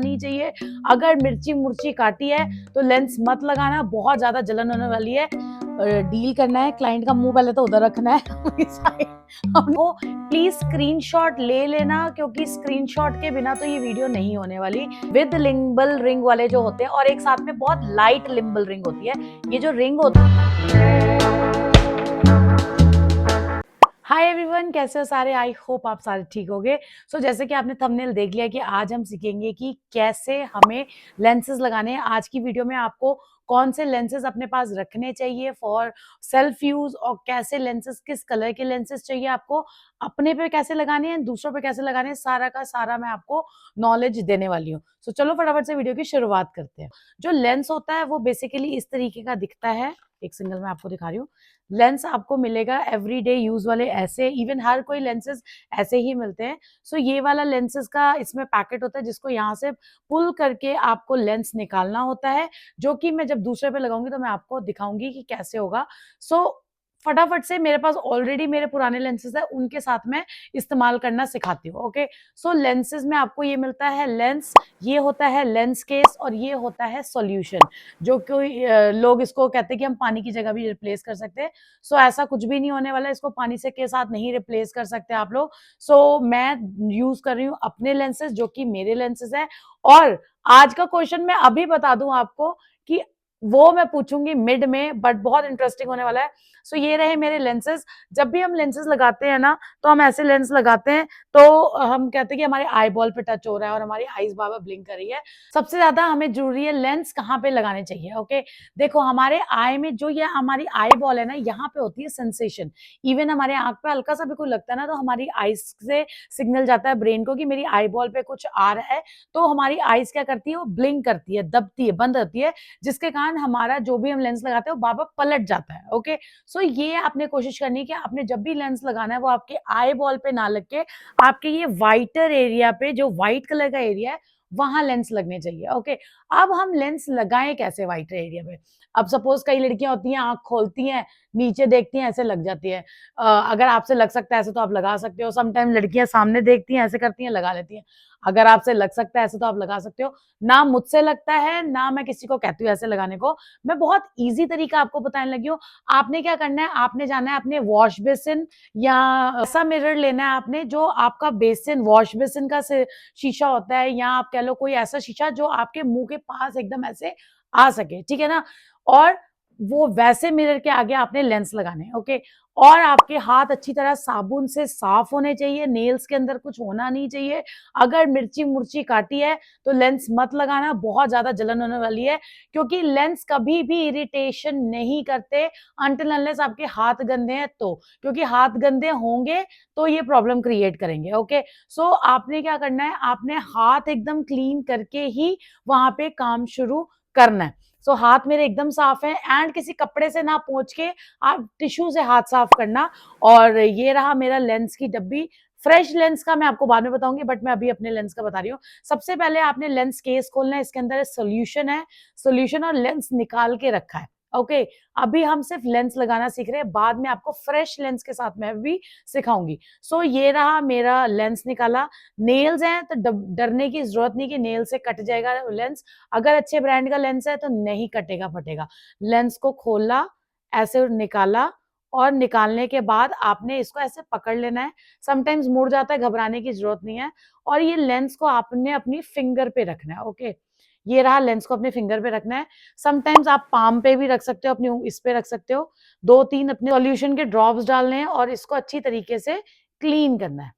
नहीं चाहिए। अगर मिर्ची मुर्ची काटी है तो लेंस मत लगाना, बहुत ज्यादा जलन होने वाली है। डील करना है क्लाइंट का मुंह पहले तो उधर रखना है हमको प्लीज स्क्रीनशॉट ले लेना, क्योंकि स्क्रीनशॉट के बिना तो ये वीडियो नहीं होने वाली। विद लिम्बल रिंग वाले जो होते हैं और एक साथ में बहुत लाइट लिम्बल रिंग होती है। ये जो रिंग होती है, हाय एवरीवन, कैसे हो सारे? आई होप आप सारे ठीक होंगे। सो जैसे कि आपने थंबनेल देख लिया कि आज हम सीखेंगे कि कैसे हमें लेंसेज लगाने हैं। आज की वीडियो में आपको कौन से लेंसेज अपने पास रखने चाहिए फॉर सेल्फ यूज, और कैसे लेंसेज, किस कलर के लेंसेज चाहिए आपको, अपने पे कैसे लगाने हैं, दूसरों पे कैसे लगाने हैं, सारा का सारा मैं आपको नॉलेज देने वाली हूँ। सो चलो फटाफट से वीडियो की शुरुआत करते हैं। जो लेंस होता है वो बेसिकली इस तरीके का दिखता है। एक सिंगल मैं आपको दिखा रही हूँ। लेंस आपको मिलेगा एवरीडे यूज वाले ऐसे, इवन हर कोई लेंसेज ऐसे ही मिलते हैं। सो ये वाला लेंसेज का इसमें पैकेट होता है जिसको यहाँ से पुल करके आपको लेंस निकालना होता है, जो कि मैं जब दूसरे पे लगाऊंगी तो मैं आपको दिखाऊंगी कि कैसे होगा। सो फटाफट से, मेरे पास ऑलरेडी मेरे पुराने लेंसेज है, उनके साथ मैं इस्तेमाल करना सिखाती हूँ। ओके, सो लेंसेज में आपको ये मिलता है लेंस, ये होता है लेंस केस, और ये होता है सॉल्यूशन, जो कोई लोग इसको कहते हैं कि हम पानी की जगह भी रिप्लेस कर सकते हैं। सो ऐसा कुछ भी नहीं होने वाला, इसको पानी से के साथ नहीं रिप्लेस कर सकते आप लोग। सो मैं यूज कर रही हूँ अपने लेंसेज, जो कि मेरे लेंसेज है। और आज का क्वेश्चन मैं अभी बता दूं आपको कि वो मैं पूछूंगी मिड में, बट बहुत इंटरेस्टिंग होने वाला है। सो ये रहे मेरे लेंसेज। जब भी हम लेंसेज लगाते हैं ना, तो हम ऐसे लेंस लगाते हैं तो हम कहते हैं कि हमारे आई बॉल पे टच हो रहा है और हमारी आईज बार बार ब्लिंक कर रही है। सबसे ज्यादा हमें जरूरी है लेंस कहाँ पे लगाने चाहिए। ओके, देखो हमारे आई में जो ये हमारी आई बॉल है ना, यहाँ पे होती है सेंसेशन। इवन हमारे आंख पे हल्का सा भी कोई लगता है ना, तो हमारी आईज से सिग्नल जाता है ब्रेन को कि मेरी आई बॉल पे कुछ आ रहा है। तो हमारी आईज क्या करती है, वो ब्लिंक करती है, दबती है, बंद होती है, जिसके कारण हमारा जो भी हम लेंस लगाते हैं वो बार बार पलट जाता है। ओके, सो ये आपने कोशिश करनी है कि आपने जब भी लेंस लगाना है वो आपके आई बॉल पे ना लग के आपके ये वाइटर एरिया पे, जो व्हाइट कलर का एरिया है, वहां लेंस लगने चाहिए। ओके, अब हम लेंस लगाएं कैसे वाइटर एरिया पे? अब सपोज कई लड़कियां होती हैं, आंख खोलती हैं, नीचे देखती हैं, ऐसे लग जाती है। अगर आपसे लग सकता है ऐसे तो आप लगा सकते हो। समटाइम लड़कियां सामने देखती हैं, ऐसे करती हैं, लगा लेती हैं। अगर आपसे लग सकता है ऐसे तो आप लगा सकते हो। ना मुझसे लगता है, ना मैं किसी को कहती हूँ ऐसे लगाने को। मैं बहुत ईजी तरीका आपको बताने लगी हूँ। आपने क्या करना है, आपने जाना है अपने वॉश बेसिन, या ऐसा मिरर लेना है आपने जो आपका बेसिन, वॉश बेसिन का शीशा होता है, या आप कह लो कोई ऐसा शीशा जो आपके मुंह के पास एकदम ऐसे आ सके, ठीक है ना। और वो वैसे मिरर के आगे आपने लेंस लगाने हैं। ओके, और आपके हाथ अच्छी तरह साबुन से साफ होने चाहिए, नेल्स के अंदर कुछ होना नहीं चाहिए। अगर मिर्ची मुर्ची काटी है तो लेंस मत लगाना, बहुत ज्यादा जलन होने वाली है। क्योंकि लेंस कभी भी इरिटेशन नहीं करते अनटिल अनलेस आपके हाथ गंदे हैं तो, क्योंकि हाथ गंदे होंगे तो ये प्रॉब्लम क्रिएट करेंगे। ओके, सो आपने क्या करना है, आपने हाथ एकदम क्लीन करके ही वहां पे काम शुरू करना है। सो हाथ मेरे एकदम साफ है, एंड किसी कपड़े से ना पोंछ के आप टिश्यू से हाथ साफ करना। और ये रहा मेरा लेंस की डब्बी। फ्रेश लेंस का मैं आपको बाद में बताऊंगी, बट मैं अभी अपने लेंस का बता रही हूँ। सबसे पहले आपने लेंस केस खोलना है, इसके अंदर सोल्यूशन है, सोल्यूशन और लेंस निकाल के रखा है। ओके, अभी हम सिर्फ लेंस लगाना सीख रहे हैं, बाद में आपको फ्रेश लेंस के साथ मैं भी सिखाऊंगी। सो ये रहा मेरा लेंस निकाला। नेल्स हैं तो डरने की जरूरत नहीं कि नेल से कट जाएगा लेंस। अगर अच्छे ब्रांड का लेंस है तो नहीं कटेगा फटेगा। लेंस को खोला, ऐसे निकाला, और निकालने के बाद आपने इसको ऐसे पकड़ लेना है। समटाइम्स मुड़ जाता है, घबराने की जरूरत नहीं है। और ये लेंस को आपने अपनी फिंगर पे रखना है। ओके, ये रहा, लेंस को अपने फिंगर पे रखना है। समटाइम्स आप पाम पे भी रख सकते हो, अपनी इस पे रख सकते हो। 2-3 अपने सॉल्यूशन के ड्रॉप्स डालने हैं और इसको अच्छी तरीके से क्लीन करना है।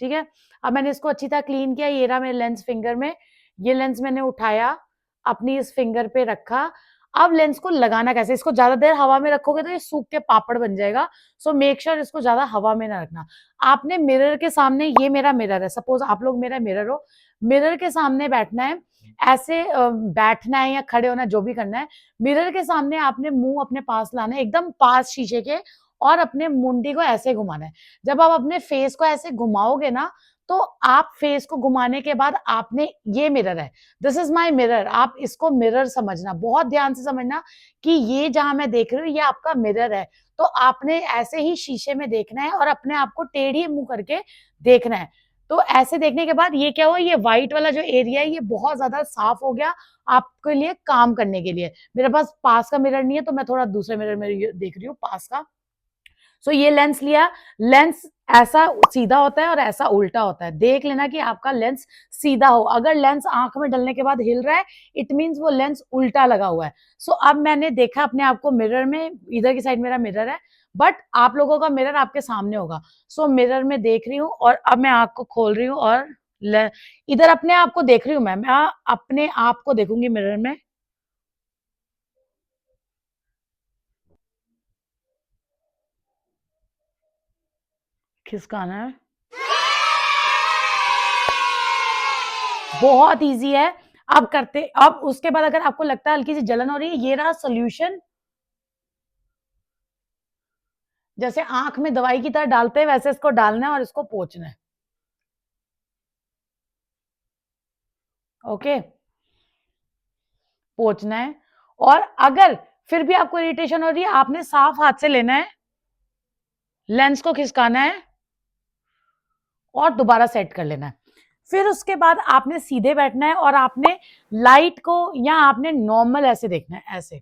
ठीक है, अब मैंने इसको अच्छी तरह क्लीन किया। ये रहा मेरे लेंस फिंगर में। ये लेंस मैंने उठाया, अपनी इस फिंगर पे रखा। अब लेंस को लगाना कैसे, इसको ज्यादा देर हवा में रखोगे तो ये सूख के पापड़ बन जाएगा। सो मेक श्योर इसको ज्यादा हवा में ना रखना। आपने मिरर के सामने, ये मेरा मिरर है, सपोज आप लोग मेरा मिरर हो, मिरर के सामने बैठना है। ऐसे बैठना है या खड़े होना, जो भी करना है। मिरर के सामने आपने मुंह अपने पास लाना है, एकदम पास शीशे के, और अपने मुंडी को ऐसे घुमाना है। जब आप अपने फेस को ऐसे घुमाओगे ना, तो आप फेस को घुमाने के बाद आपने, ये मिरर है, दिस इज माई मिरर, आप इसको मिरर समझना, बहुत ध्यान से समझना कि ये जहां मैं देख रही हूँ ये आपका मिरर है। तो आपने ऐसे ही शीशे में देखना है और अपने आप को टेढ़ी मुंह करके देखना है। तो ऐसे देखने के बाद ये क्या हुआ, ये व्हाइट वाला जो एरिया है ये बहुत ज्यादा साफ हो गया आपके लिए काम करने के लिए। मेरे पास पास का मिरर नहीं है तो मैं थोड़ा दूसरे मिरर में देख रही हूँ पास का। सो ये लेंस लिया, लेंस ऐसा सीधा होता है और ऐसा उल्टा होता है। देख लेना कि आपका लेंस सीधा हो। अगर लेंस आंख में डलने के बाद हिल रहा है, इट मीन्स वो लेंस उल्टा लगा हुआ है। सो अब मैंने देखा अपने आप को मिरर में, इधर की साइड मेरा मिरर है, बट आप लोगों का मिरर आपके सामने होगा। सो मिरर में देख रही हूँ और अब मैं आंख को खोल रही हूँ और इधर अपने आप को देख रही हूँ। मैं अपने आप को देखूंगी मिरर में। खिसकाना है, बहुत इजी है। अब करते, अब उसके बाद अगर आपको लगता है हल्की सी जलन हो रही है, ये रहा सोल्यूशन। जैसे आंख में दवाई की तरह डालते हैं वैसे इसको डालना है और इसको पोंछना है। ओके, पोंछना है। और अगर फिर भी आपको इरिटेशन हो रही है, आपने साफ हाथ से लेना है, लेंस को खिसकाना है और दोबारा सेट कर लेना है। फिर उसके बाद आपने सीधे बैठना है और आपने लाइट को, या आपने नॉर्मल ऐसे देखना है, ऐसे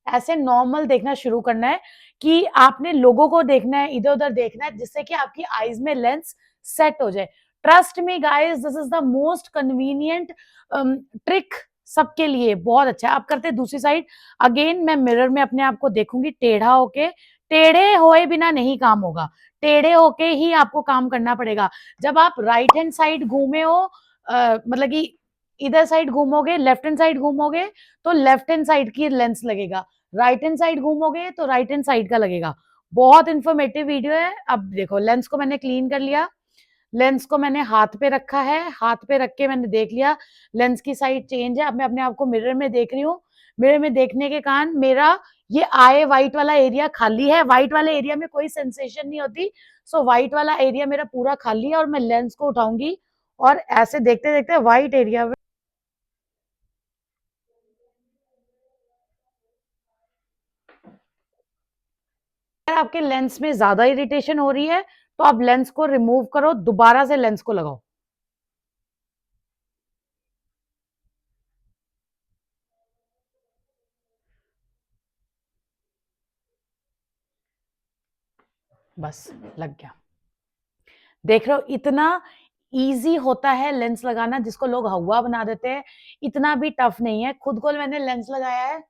ऐसे नॉर्मल देखना शुरू करना है कि आपने लोगों को देखना है, इधर उधर देखना है, जिससे कि आपकी आईज में लेंस सेट हो जाए। Trust me guys, this is the most convenient trick, सबके लिए बहुत अच्छा है। आप करते दूसरी साइड। अगेन मैं मिरर में अपने आप को देखूंगी टेढ़ा होके। टेढ़े होए बिना नहीं काम होगा, टेढ़े होके ही आपको काम करना पड़ेगा। जब आप राइट हैंड साइड घूमे हो, मतलब कि इधर साइड घूमोगे, लेफ्ट हैंड साइड घूमोगे तो लेफ्ट हैंड साइड की लेंस लगेगा, राइट हैंड साइड घूमोगे तो राइट हैंड साइड का लगेगा। बहुत इंफॉर्मेटिव वीडियो है। अब देखो, लेंस को मैंने क्लीन कर लिया, लेंस को मैंने हाथ पे रखा है, हाथ पे रख के मैंने देख लिया लेंस की साइड चेंज है। अब मैं अपने आप को मिरर में देख रही हूँ। मिरर में देखने के कारण मेरा ये आई व्हाइट वाला एरिया खाली है। व्हाइट वाले एरिया में कोई सेंसेशन नहीं होती। सो व्हाइट वाला एरिया मेरा पूरा खाली है और मैं लेंस को उठाऊंगी और ऐसे देखते देखते व्हाइट एरिया, अगर आपके लेंस में ज्यादा इरिटेशन हो रही है तो आप लेंस को रिमूव करो, दोबारा से लेंस को लगाओ। बस लग गया। देख रहे हो, इतना इजी होता है लेंस लगाना, जिसको लोग हवा बना देते हैं। इतना भी टफ नहीं है। खुद को मैंने लेंस लगाया है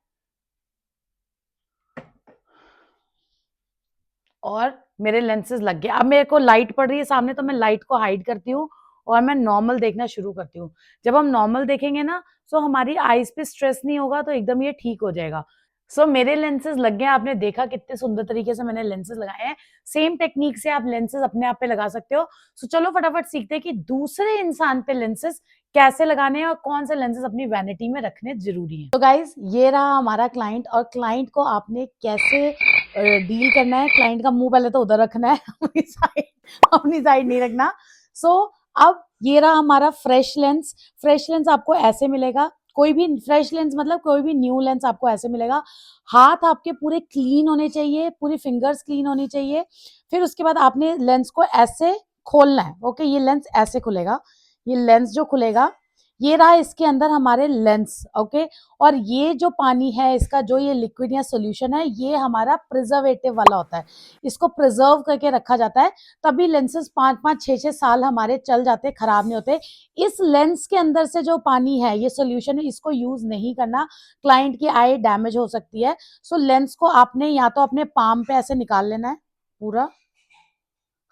और मेरे लेंसेज लग गए। अब मेरे को लाइट पड़ रही है सामने तो मैं लाइट को हाइड करती हूँ और मैं नॉर्मल देखना शुरू करती हूँ। जब हम नॉर्मल देखेंगे ना, तो हमारी आईज पे स्ट्रेस नहीं होगा, तो एकदम ये ठीक हो जाएगा। सो मेरे लेंसेज लग गए। आपने देखा कितने सुंदर तरीके से मैंने लेंसेज लगाए हैं। सेम टेक्निक से आप लेंसेज अपने आप पे लगा सकते हो। सो चलो फटाफट सीखते हैं कि दूसरे इंसान पे लेंसेज कैसे लगाने हैं और कौन से लेंसेज अपनी वैनिटी में रखने जरूरी हैं। तो गाइज, ये रहा हमारा क्लाइंट, और क्लाइंट को आपने कैसे डील करना है। क्लाइंट का मुंह पहले तो उधर रखना है, अपनी साइड नहीं रखना। सो अब ये रहा हमारा फ्रेश लेंस। फ्रेश लेंस आपको ऐसे मिलेगा। कोई भी फ्रेश लेंस मतलब कोई भी न्यू लेंस आपको ऐसे मिलेगा। हाथ आपके पूरे क्लीन होने चाहिए, पूरी फिंगर्स क्लीन होनी चाहिए। फिर उसके बाद आपने लेंस को ऐसे खोलना है। ओके, ये लेंस ऐसे खुलेगा। ये लेंस जो खुलेगा, ये रहा इसके अंदर हमारे लेंस। ओके, और ये जो पानी है इसका, जो ये लिक्विड या सोल्यूशन है, ये हमारा प्रिजर्वेटिव वाला होता है। इसको प्रिजर्व करके रखा जाता है, तभी लेंसेज 5-5 6-6 साल हमारे चल जाते, खराब नहीं होते। इस लेंस के अंदर से जो पानी है, ये सोल्यूशन है, इसको यूज नहीं करना। क्लाइंट की आई डैमेज हो सकती है। सो लेंस को आपने या तो अपने पाम पे ऐसे निकाल लेना है, पूरा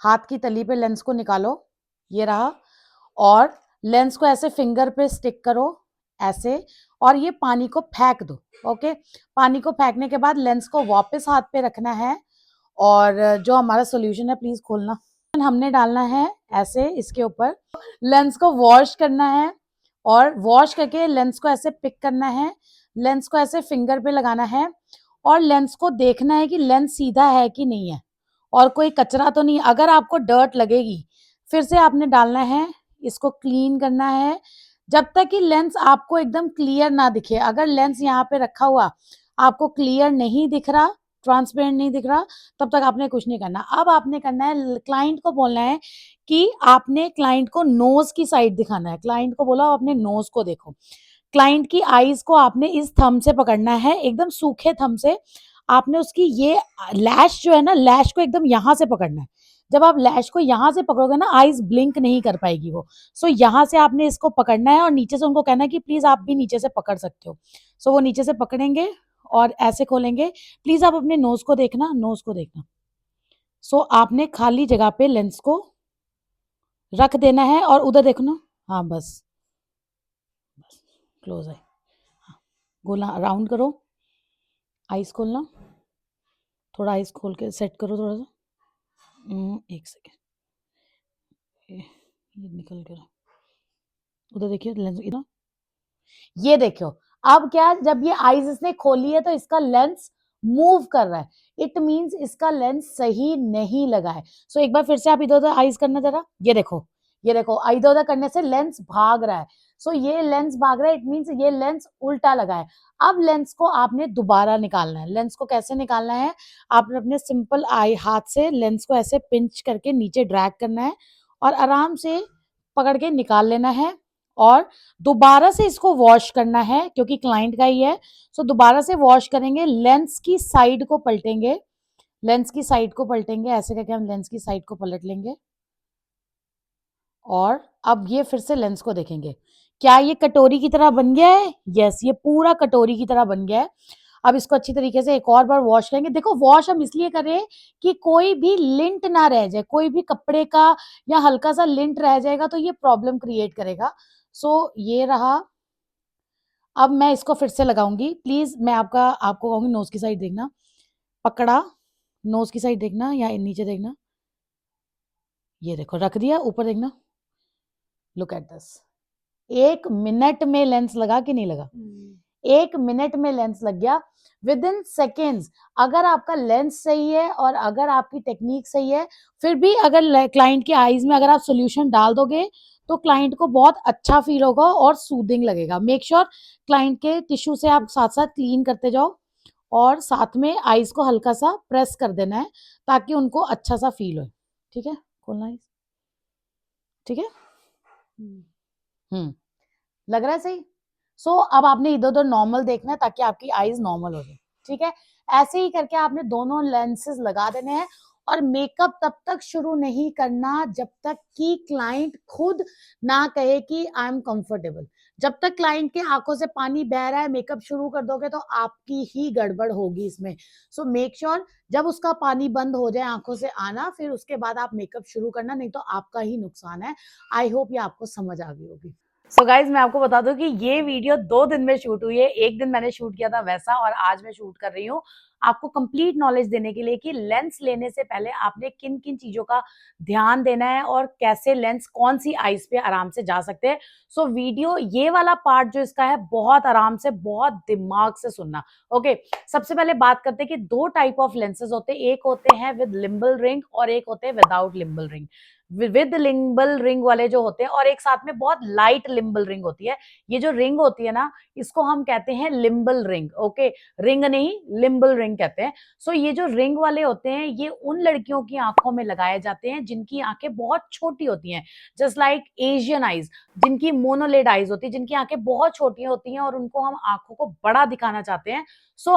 हाथ की तली पे लेंस को निकालो, ये रहा। और लेंस को ऐसे फिंगर पे स्टिक करो, ऐसे, और ये पानी को फेंक दो। ओके, पानी को फेंकने के बाद लेंस को वापस हाथ पे रखना है और जो हमारा सोल्यूशन है, प्लीज खोलना, हमने डालना है ऐसे इसके ऊपर। लेंस को वॉश करना है और वॉश करके लेंस को ऐसे पिक करना है, लेंस को ऐसे फिंगर पे लगाना है और लेंस को देखना है कि लेंस सीधा है कि नहीं है और कोई कचरा तो नहीं। अगर आपको डर्ट लगेगी, फिर से आपने डालना है, इसको क्लीन करना है, जब तक कि लेंस आपको एकदम क्लियर ना दिखे। अगर लेंस यहाँ पे रखा हुआ आपको क्लियर नहीं दिख रहा, ट्रांसपेरेंट नहीं दिख रहा, तब तक आपने कुछ नहीं करना। अब आपने करना है, क्लाइंट को बोलना है कि आपने क्लाइंट को नोज की साइड दिखाना है। क्लाइंट को बोला अपने नोज को देखो, क्लाइंट की आईज को आपने इस थंब से पकड़ना है, एकदम सूखे थंब से आपने उसकी ये लैश जो है ना, लैश को एकदम यहां से पकड़ना है। जब आप लैश को यहां से पकड़ोगे ना, आईज ब्लिंक नहीं कर पाएगी वो। सो यहां से आपने इसको पकड़ना है और नीचे से उनको कहना है कि प्लीज आप भी नीचे से पकड़ सकते हो। सो वो नीचे से पकड़ेंगे और ऐसे खोलेंगे। प्लीज आप अपने नोज को देखना, नोज को देखना। सो आपने खाली जगह पे लेंस को रख देना है और उधर देखना। हाँ बस, क्लोज है। गोला राउंड करो, आइस खोलना, थोड़ा आइस खोल के सेट करो थोड़ा सा। एक सेकेंड, ये निकल गया। उधर देखिए लेंस इतना, ये देखो। अब क्या, जब ये आईज इसने खोली है तो इसका लेंस मूव कर रहा है। इट मींस इसका लेंस सही नहीं लगा है। सो एक बार फिर से आप इधर उधर आईज करना जरा। ये देखो, ये देखो, इधर उधर करने से लेंस भाग रहा है। सो ये लेंस भाग रहा है, इट मींस ये लेंस उल्टा लगा है। अब लेंस को आपने दोबारा निकालना है। लेंस को कैसे निकालना है? आपने अपने सिंपल आई हाथ से लेंस को ऐसे पिंच करके नीचे ड्रैग करना है और आराम से पकड़ के निकाल लेना है। और दोबारा से इसको वॉश करना है क्योंकि क्लाइंट का ही है। सो दोबारा से वॉश करेंगे, लेंस की साइड को पलटेंगे, लेंस की साइड को पलटेंगे, ऐसे करके हम लेंस की साइड को पलट लेंगे। और अब ये फिर से लेंस को देखेंगे, क्या ये कटोरी की तरह बन गया है? यस, ये पूरा कटोरी की तरह बन गया है। अब इसको अच्छी तरीके से एक और बार वॉश करेंगे। देखो, वॉश हम इसलिए करें कि कोई भी लिंट ना रह जाए, कोई भी कपड़े का या हल्का सा लिंट रह जाएगा तो ये प्रॉब्लम क्रिएट करेगा। सो ये रहा। अब मैं इसको फिर से लगाऊंगी। प्लीज मैं आपको कहूंगी नोज की साइड देखना। पकड़ा, नोज की साइड देखना या नीचे देखना। ये देखो, रख दिया, ऊपर देखना। Look at this. 1 मिनट में लेंस लगा कि नहीं लगा? 1 मिनट में लेंस लग गया, विद इन सेकेंड्स। अगर आपका लेंस सही है और अगर आपकी टेक्निक सही है, फिर भी अगर क्लाइंट की आईज में अगर आप सोल्यूशन डाल दोगे तो क्लाइंट को बहुत अच्छा फील होगा और सूदिंग लगेगा। मेक श्योर क्लाइंट के टिश्यू से आप साथ साथ क्लीन करते जाओ और साथ में आईज को हल्का सा प्रेस कर देना है ताकि उनको अच्छा सा फील हो। ठीक है, खोलना आईज। ठीक है, लग रहा है सही। अब आपने इधर उधर नॉर्मल देखना है ताकि आपकी आईज नॉर्मल हो जाए। ठीक है, ऐसे ही करके आपने दोनों लेंसेज लगा देने हैं और मेकअप तब तक शुरू नहीं करना जब तक कि क्लाइंट खुद ना कहे कि आई एम कंफर्टेबल। जब तक क्लाइंट के आंखों से पानी बह रहा है, मेकअप शुरू कर दोगे तो आपकी ही गड़बड़ होगी इसमें। सो मेक श्योर जब उसका पानी बंद हो जाए आंखों से आना, फिर उसके बाद आप मेकअप शुरू करना, नहीं तो आपका ही नुकसान है। आई होप ये आपको समझ आ गई होगी। सो गाइज मैं आपको बता दूं कि ये वीडियो 2 दिन में शूट हुई है। एक दिन मैंने शूट किया था वैसा और आज मैं शूट कर रही हूँ आपको कंप्लीट नॉलेज देने के लिए कि लेंस लेने से पहले आपने किन किन चीजों का ध्यान देना है और कैसे लेंस कौन सी आईज पे आराम से जा सकते हैं। सो वीडियो ये वाला पार्ट जो इसका है, बहुत आराम से, बहुत दिमाग से सुनना। ओके, सबसे पहले बात करते हैं कि 2 टाइप ऑफ लेंसेज होते हैं। एक होते हैं विद लिम्बल रिंग और एक होते हैं without limbal ring. With limbal ring वाले जो होते हैं और एक साथ में बहुत लाइट लिम्बल रिंग होती है। ये जो रिंग होती है ना, इसको हम कहते हैं लिम्बल रिंग। ओके, रिंग नहीं, लिम्बल रिंग कहते हैं। ये जो रिंग वाले होते हैं ये उन लड़कियों की आंखों में लगाए जाते हैं जिनकी आंखें बहुत छोटी होती हैं, जस्ट लाइक एशियन आईज, जिनकी मोनोलेड आईज होती है, जिनकी आंखें बहुत छोटी होती हैं और उनको हम आंखों को बड़ा दिखाना चाहते हैं।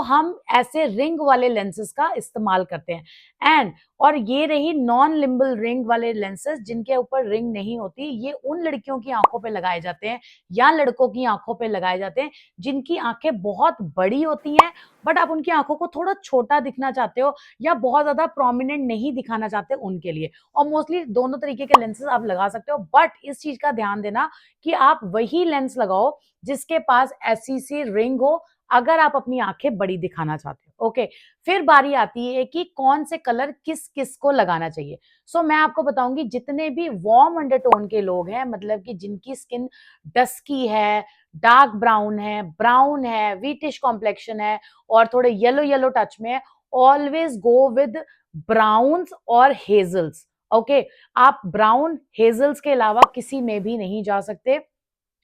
हम ऐसे रिंग वाले लेंसेज का इस्तेमाल करते हैं। एंड और ये रही नॉन लिम्बल रिंग वाले लेंसेज जिनके ऊपर रिंग नहीं होती, ये उन लड़कियों की आंखों पे लगाए जाते हैं या लड़कों की आंखों पे लगाए जाते हैं जिनकी आंखें बहुत बड़ी होती हैं बट आप उनकी आंखों को थोड़ा छोटा दिखना चाहते हो या बहुत ज्यादा प्रोमिनेंट नहीं दिखाना चाहते उनके लिए। और मोस्टली दोनों तरीके के लेंसेज आप लगा सकते हो, बट इस चीज का ध्यान देना कि आप वही लेंस लगाओ जिसके पास ऐसी सी रिंग हो अगर आप अपनी आंखें बड़ी दिखाना चाहते हो। ओके, फिर बारी आती है कि कौन से कलर किस किस को लगाना चाहिए। मैं आपको बताऊंगी जितने भी वार्म अंडरटोन के लोग हैं, मतलब कि जिनकी स्किन डस्की है, डार्क ब्राउन है, वीटिश कॉम्प्लेक्शन है और थोड़े येलो येलो टच में है, ऑलवेज गो विद ब्राउन्स और हेजल्स। ओके, आप ब्राउन हेजल्स के अलावा किसी में भी नहीं जा सकते।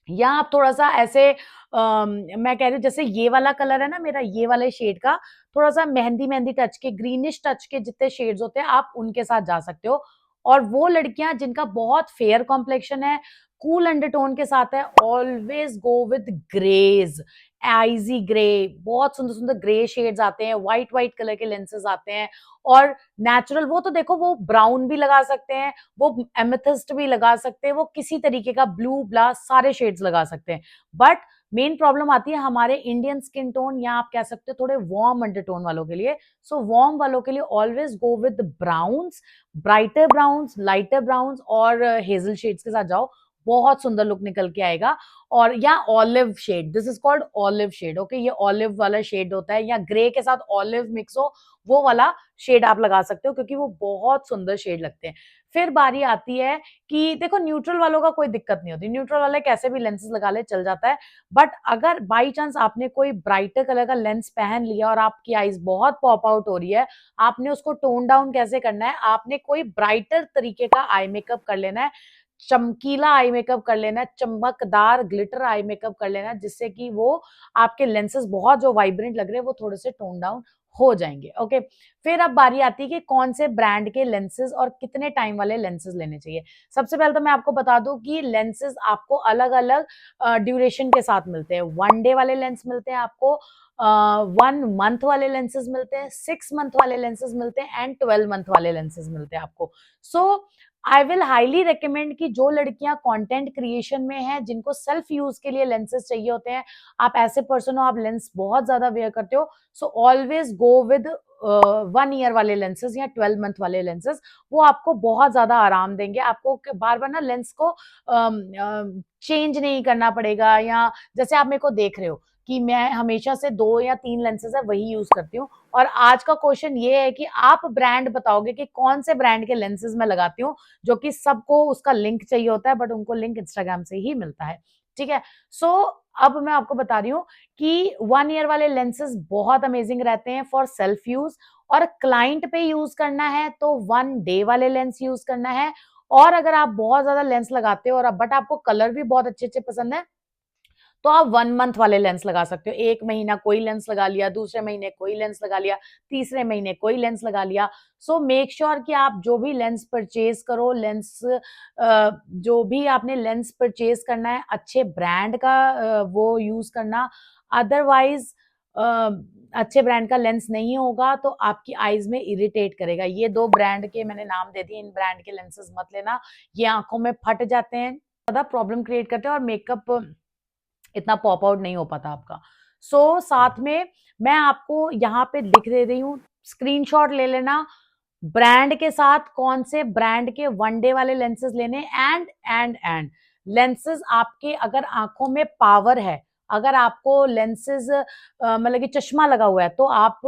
या आप थोड़ा सा ऐसे मैं कह रही हूँ जैसे ये वाला कलर है ना मेरा, ये वाले शेड का थोड़ा सा मेहंदी मेहंदी टच के, ग्रीनिश टच के जितने शेड्स होते हैं आप उनके साथ जा सकते हो। और वो लड़कियां जिनका बहुत फेयर कॉम्प्लेक्शन है, कूल अंडरटोन के साथ है, always go with greys, icy grey, बहुत सुंदर सुंदर ग्रे शेड्स आते हैं, व्हाइट व्हाइट कलर के लेंसेज आते हैं, और नेचुरल, वो तो देखो वो ब्राउन भी लगा सकते हैं, वो एमेथिस्ट भी लगा सकते हैं, वो किसी तरीके का ब्लू ब्ला सारे शेड्स लगा सकते हैं। बट मेन प्रॉब्लम आती है हमारे इंडियन स्किन टोन, या आप कह सकते हो थोड़े वार्म अंडरटोन वालों के लिए। सो वार्म वालों के लिए always go with browns, brighter browns, lighter browns, और हेजल शेड्स के साथ जाओ, बहुत सुंदर लुक निकल के आएगा। और या olive shade, this is called olive shade, okay, ये ऑलिव वाला शेड होता है, या ग्रे के साथ ऑलिव मिक्स हो, वो वाला शेड आप लगा सकते हो, क्योंकि वो बहुत सुंदर शेड लगते हैं। फिर बारी आती है कि देखो न्यूट्रल वालों का कोई दिक्कत नहीं होती, न्यूट्रल वाले कैसे भी लेंसेज लगा ले, चल जाता है। बट अगर बाई चांस आपने कोई ब्राइटर कलर का लेंस पहन लिया और आपकी आईज बहुत पॉप आउट हो रही है, आपने उसको टोन डाउन कैसे करना है, आपने कोई ब्राइटर तरीके का आई मेकअप कर लेना है, चमकीला आई मेकअप कर लेना है, चमकदार ग्लिटर आई मेकअप कर लेना है, जिससे कि वो आपके लेंसेज बहुत जो वाइब्रेंट लग रहे हैं वो थोड़े से टोन डाउन हो जाएंगे। ओके, फिर अब बारी आती है कि कौन से ब्रांड के लेंसेज और कितने टाइम वाले लेंसेज लेने चाहिए। सबसे पहले तो मैं आपको बता दूं कि लेंसेज आपको अलग अलग ड्यूरेशन के साथ मिलते हैं। 1 डे वाले लेंस मिलते हैं आपको, 1 मंथ वाले लेंसेज मिलते हैं, 6 मंथ वाले लेंसेज मिलते हैं, एंड 12 मंथ वाले लेंसेज मिलते हैं आपको। सो आई विल हाईली रिकमेंड कि जो लड़कियां कंटेंट क्रिएशन में हैं, जिनको सेल्फ यूज के लिए लेंसेज चाहिए होते हैं, आप ऐसे पर्सन हो, आप लेंस बहुत ज्यादा वेयर करते हो, so always go with 1 year वाले लेंसेज या 12 मंथ वाले लेंसेज। वो आपको बहुत ज्यादा आराम देंगे, आपको बार बार ना लेंस को चेंज नहीं करना पड़ेगा। या जैसे आप मेरे को देख रहे हो कि मैं हमेशा से 2 या 3 लेंसेज है वही यूज करती हूँ, और आज का क्वेश्चन ये है कि आप ब्रांड बताओगे कि कौन से ब्रांड के लेंसेज मैं लगाती हूँ, जो कि सबको उसका लिंक चाहिए होता है, बट उनको लिंक इंस्टाग्राम से ही मिलता है। ठीक है, सो अब मैं आपको बता रही हूँ कि 1 ईयर वाले लेंसेज बहुत अमेजिंग रहते हैं फॉर सेल्फ यूज, और क्लाइंट पे यूज करना है तो 1 डे वाले लेंस यूज करना है। और अगर आप बहुत ज्यादा लेंस लगाते हो और बट आपको कलर भी बहुत अच्छे अच्छे पसंद है, तो आप 1 मंथ वाले लेंस लगा सकते हो। एक महीना कोई लेंस लगा लिया, दूसरे महीने कोई लेंस लगा लिया, तीसरे महीने कोई लेंस लगा लिया। सो मेक श्योर कि आप जो भी लेंस परचेज करो, लेंस जो भी आपने लेंस परचेज करना है, अच्छे ब्रांड का वो यूज करना। अदरवाइज अच्छे ब्रांड का लेंस नहीं होगा तो आपकी आईज में इरिटेट करेगा। ये 2 ब्रांड के मैंने नाम दे दिए, इन ब्रांड के लेंसेज मत लेना, ये आंखों में फट जाते हैं, ज्यादा प्रॉब्लम क्रिएट करते हैं, और मेकअप इतना पॉप आउट नहीं हो पाता आपका। सो साथ में मैं आपको यहाँ पे लिख दे रही हूँ, स्क्रीनशॉट ले लेना, ब्रांड के साथ कौन से ब्रांड के 1 डे वाले लेंसेज लेने। एंड लेंसेज आपके अगर आंखों में पावर है, अगर आपको लेंसेज मतलब कि चश्मा लगा हुआ है, तो आप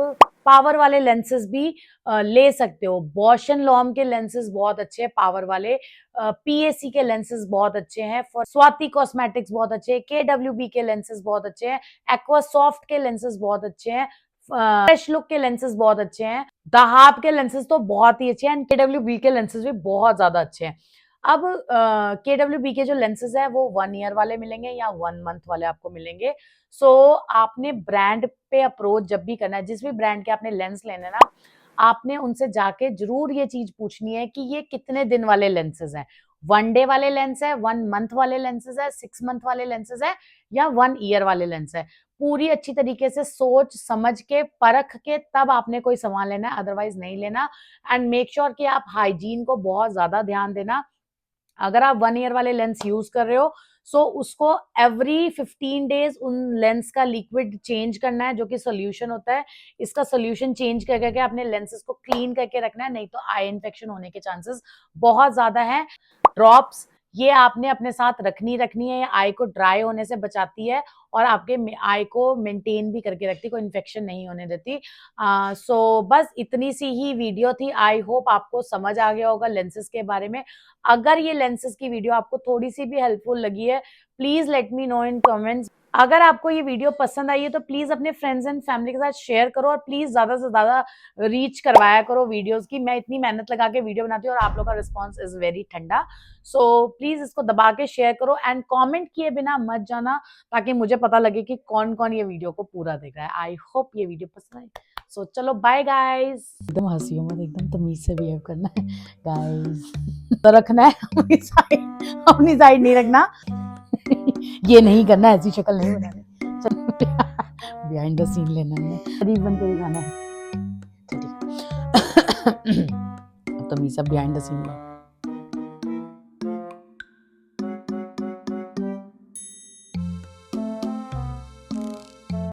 पावर वाले लेंसेज भी ले सकते हो। बॉश एंड लॉम के लेंसेज बहुत अच्छे हैं पावर वाले, पीएसी के लेंसेज बहुत अच्छे हैं, फॉर स्वाति कॉस्मेटिक्स बहुत अच्छे हैं, केडब्ल्यूबी के लेंसेज बहुत अच्छे हैं, एक्वासॉफ्ट के लेंसेज बहुत अच्छे हैं, फ्रेश लुक के लेंसेज बहुत अच्छे हैं, दहाब के लेंसेज तो बहुत ही अच्छे हैं, एंड केडब्ल्यूबी के लेंसेज भी बहुत ज्यादा अच्छे हैं। अब केडब्ल्यूबी के जो लेंसेज है वो 1 ईयर वाले मिलेंगे या 1 मंथ वाले आपको मिलेंगे। सो आपने ब्रांड पे अप्रोच जब भी करना है, जिस भी ब्रांड के आपने लेंस लेने ना, आपने उनसे जाके जरूर ये चीज पूछनी है कि ये कितने दिन वाले लेंसेज हैं। 1 डे वाले लेंस है, 1 मंथ वाले लेंसेज है, 6 मंथ वाले लेंसेज है, या 1 ईयर वाले लेंस है। पूरी अच्छी तरीके से सोच समझ के परख के तब आपने कोई सामान लेना है, अदरवाइज नहीं लेना। एंड मेक श्योर कि आप हाइजीन को बहुत ज्यादा ध्यान देना। अगर आप 1 ईयर वाले लेंस यूज कर रहे हो, सो उसको एवरी 15 डेज उन लेंस का लिक्विड चेंज करना है, जो कि सोल्यूशन होता है। इसका सोल्यूशन चेंज कर करके अपने लेंसेज को क्लीन करके रखना है, नहीं तो आई इन्फेक्शन होने के चांसेस बहुत ज्यादा है। ड्रॉप्स ये आपने अपने साथ रखनी है, ये आई को ड्राई होने से बचाती है, और आपके आई को मेंटेन भी करके रखती है, कोई इन्फेक्शन नहीं होने देती। सो बस इतनी सी ही वीडियो थी। आई होप आपको समझ आ गया होगा लेंसेज के बारे में। अगर ये लेंसेज की वीडियो आपको थोड़ी सी भी हेल्पफुल लगी है, please let me know in comments. अगर आपको ये वीडियो पसंद आई है तो प्लीज अपने फ्रेंड्स एंड फैमिली के साथ शेयर करो और प्लीज ज्यादा से ज्यादा रीच करवाया करो वीडियोस की। मैं इतनी मेहनत लगा के वीडियो बनाती हूँ और आप लोग का रिस्पॉन्स इज वेरी ठंडा। सो प्लीज इसको दबा के शेयर करो एंड कमेंट किए बिना मत जाना, ताकि मुझे पता लगे कि कौन कौन ये वीडियो को पूरा देख रहा है। आई होप ये वीडियो पसंद आई। सो चलो बाय गाइस। एकदम हंसी मत, एकदम तमीज से बिहेव करना है गाइस। तो रखना है अपनी साइड नहीं रखना। ये नहीं करना, ऐसी शक्ल नहीं बनानी। बिहाइंड द सीन लेना है, गरीब बन के दिखाना है। अब तो मीसा बिहाइंड द सीन